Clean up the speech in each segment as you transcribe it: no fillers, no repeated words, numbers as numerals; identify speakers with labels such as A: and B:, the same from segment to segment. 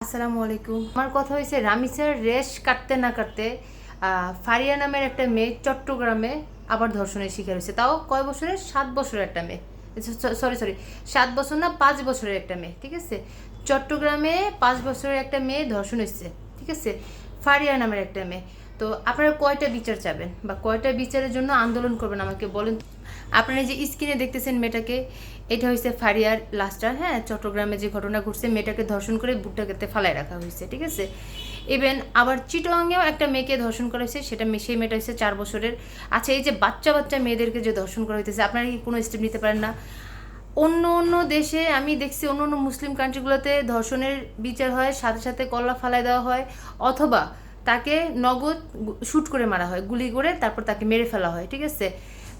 A: আসসালামু আলাইকুম। আমার কথা হয়েছে রামিসার রেশ কাটতে না কাটতে ফারিয়া নামের একটা মেয়ে চট্টগ্রামে আবার ধর্ষণের শিকার হয়েছে। তাও কয় বছরের? 7 বছরের একটা মেয়ে। সরি 7 বছর না, 5 বছরের একটা মেয়ে। ঠিক আছে, চট্টগ্রামে 5 বছরের একটা মেয়ে ধর্ষণ হয়েছে। ঠিক আছে, ফারিয়া নামের একটা মেয়ে। তো আপনারা কয়টা বিচার চাবেন বা কয়টা বিচারের জন্য আন্দোলন করবেন আমাকে বলেন। আপনারা যে স্ক্রিনে দেখতেছেন মেয়েটাকে, এটা হয়েছে ফারিয়ার লাস্টার। হ্যাঁ, চট্টগ্রামে যে ঘটনা ঘটছে, মেয়েটাকে ধর্ষণ করে বুকটাকে ফালায় রাখা হয়েছে। ঠিক আছে, ইভেন আবার চিটংয়েও একটা মেয়েকে ধর্ষণ করা হয়েছে, সেই মেয়েটা হচ্ছে 4 বছরের। আচ্ছা, এই যে বাচ্চা বাচ্চা মেয়েদেরকে যে ধর্ষণ করা হইতেছে, আপনারা কি কোনো স্টেপ নিতে পারেন না? অন্য অন্য দেশে আমি দেখছি, অন্য অন্য মুসলিম কান্ট্রিগুলোতে ধর্ষণের বিচার হয়, সাথে সাথে কল্লা ফালায় দেওয়া হয়, অথবা তাকে নগদ শ্যুট করে মারা হয়, গুলি করে তারপর তাকে মেরে ফেলা হয়। ঠিক আছে,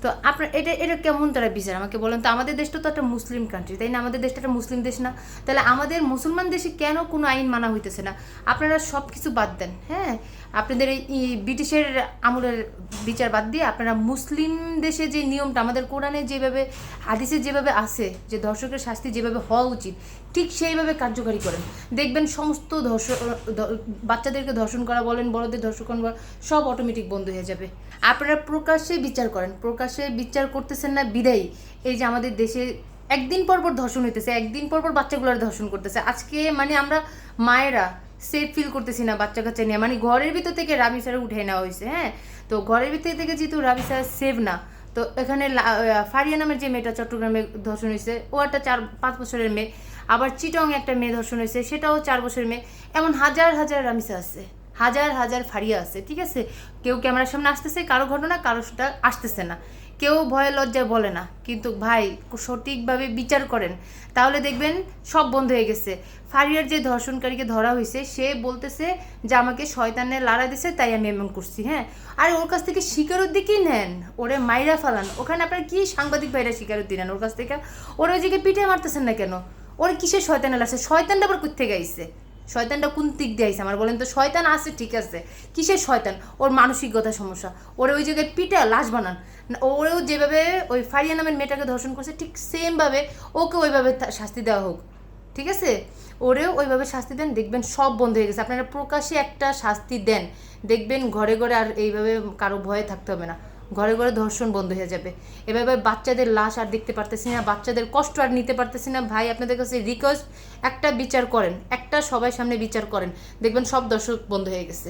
A: তো আপনার এটা এটা কেমন তারা বিচার আমাকে বলেন তো? আমাদের দেশটা তো একটা মুসলিম কান্ট্রি, তাই না? আমাদের দেশটা একটা মুসলিম দেশ না? তাহলে আমাদের মুসলমান দেশে কেন কোনো আইন মানা হইতেছে না? আপনারা সব কিছু বাদ দেন। হ্যাঁ, আপনাদের এই ব্রিটিশের আমলের বিচার বাদ দিয়ে আপনারা মুসলিম দেশে যে নিয়মটা আমাদের কোরআনে যেভাবে, হাদিসে যেভাবে আছে, যে ধর্ষকের শাস্তি যেভাবে হওয়া উচিত, ঠিক সেইভাবে কার্যকারী করেন। দেখবেন সমস্ত বাচ্চাদেরকে ধর্ষণ করা বলেন, বড়দের ধর্ষণ করা, সব অটোমেটিক বন্ধ হয়ে যাবে। আপনারা প্রকাশ্যে বিচার করেন, প্রকাশ্যে বিচার করতেছেন না বিদায়ী এই যে আমাদের দেশে একদিন পর পর ধর্ষণ হইতেছে, একদিন পর পর বাচ্চাগুলোর ধর্ষণ করতেছে। আজকে মানে আমরা মায়েরা সেফ ফিল করতেছি না বাচ্চা কাচ্চা নিয়ে। মানে ঘরের ভিতর থেকে রামিসারে উঠে নেওয়া হয়েছে। হ্যাঁ, তো ঘরের ভিতর থেকে যেহেতু রামিসার সেভ না, তো এখানে ফারিয়া নামের যে মেয়েটা চট্টগ্রামে ধর্ষণ হয়েছে, ও একটা 4-5 বছরের মেয়ে। আবার চিটং একটা মেয়ে ধর্ষণ হয়েছে, সেটাও 4 বছরের মেয়ে। এমন হাজার হাজার রামিসা আছে, হাজার হাজার ফারিয়া আছে। ঠিক আছে, কেউ ক্যামেরার সামনে আসতেছে, কারো ঘটনা কারো সেটা আসতেছে না, কেউ ভয়ে লজ্জায় বলে না। কিন্তু ভাই, সঠিকভাবে বিচার করেন, তাহলে দেখবেন সব বন্ধ হয়ে গেছে। ফারিয়ার যে ধর্ষণকারীকে ধরা হয়েছে, সে বলতেছে যে আমাকে শয়তানে লাড়া দিছে, তাই আমি এমন করছি। হ্যাঁ, আর ওর কাছ থেকে স্বীকারোক্তি কি নেন? ওরে মাইরা ফালান। ওখানে আপনার কি সাংবাদিক ভাইরা স্বীকারোক্তি নেন ওর কাছ থেকে? ওরা ওই জায়গায় পিঠে মারতেছেন না কেন? ওর কিসের শয়তানে লাগছে? শয়তানটা আবার কোথেকে আইছে? শয়তানটা কোন দিক দিয়ে আইছে আমার বলেন তো? শয়তান আছে ঠিক আছে, কিসের শয়তান? ওর মানসিকতা সমস্যা। ওরে ওই জায়গায় পিটা লাশ বানান। ওরেও যেভাবে ওই ফারিয়া নামের মেয়েটাকে ধর্ষণ করছে, ঠিক সেমভাবে ওকে ওইভাবে শাস্তি দেওয়া হোক। ঠিক আছে, ওরেও ওইভাবে শাস্তি দেন, দেখবেন সব বন্ধ হয়ে গেছে। আপনারা প্রকাশ্যে একটা শাস্তি দেন, দেখবেন ঘরে ঘরে আর এইভাবে কারো ভয়ে থাকতে হবে না, ঘরে ঘরে ধর্ষণ বন্ধ হয়ে যাবে। এভাবে বাচ্চাদের লাশ আর দেখতে পারতেছি না, বাচ্চাদের কষ্ট আর নিতে পারতেছি না। ভাই, আপনাদের কাছে রিকোয়েস্ট, একটা বিচার করেন, একটা সবাই সামনে বিচার করেন, দেখবেন সব দর্শক বন্ধ হয়ে গেছে।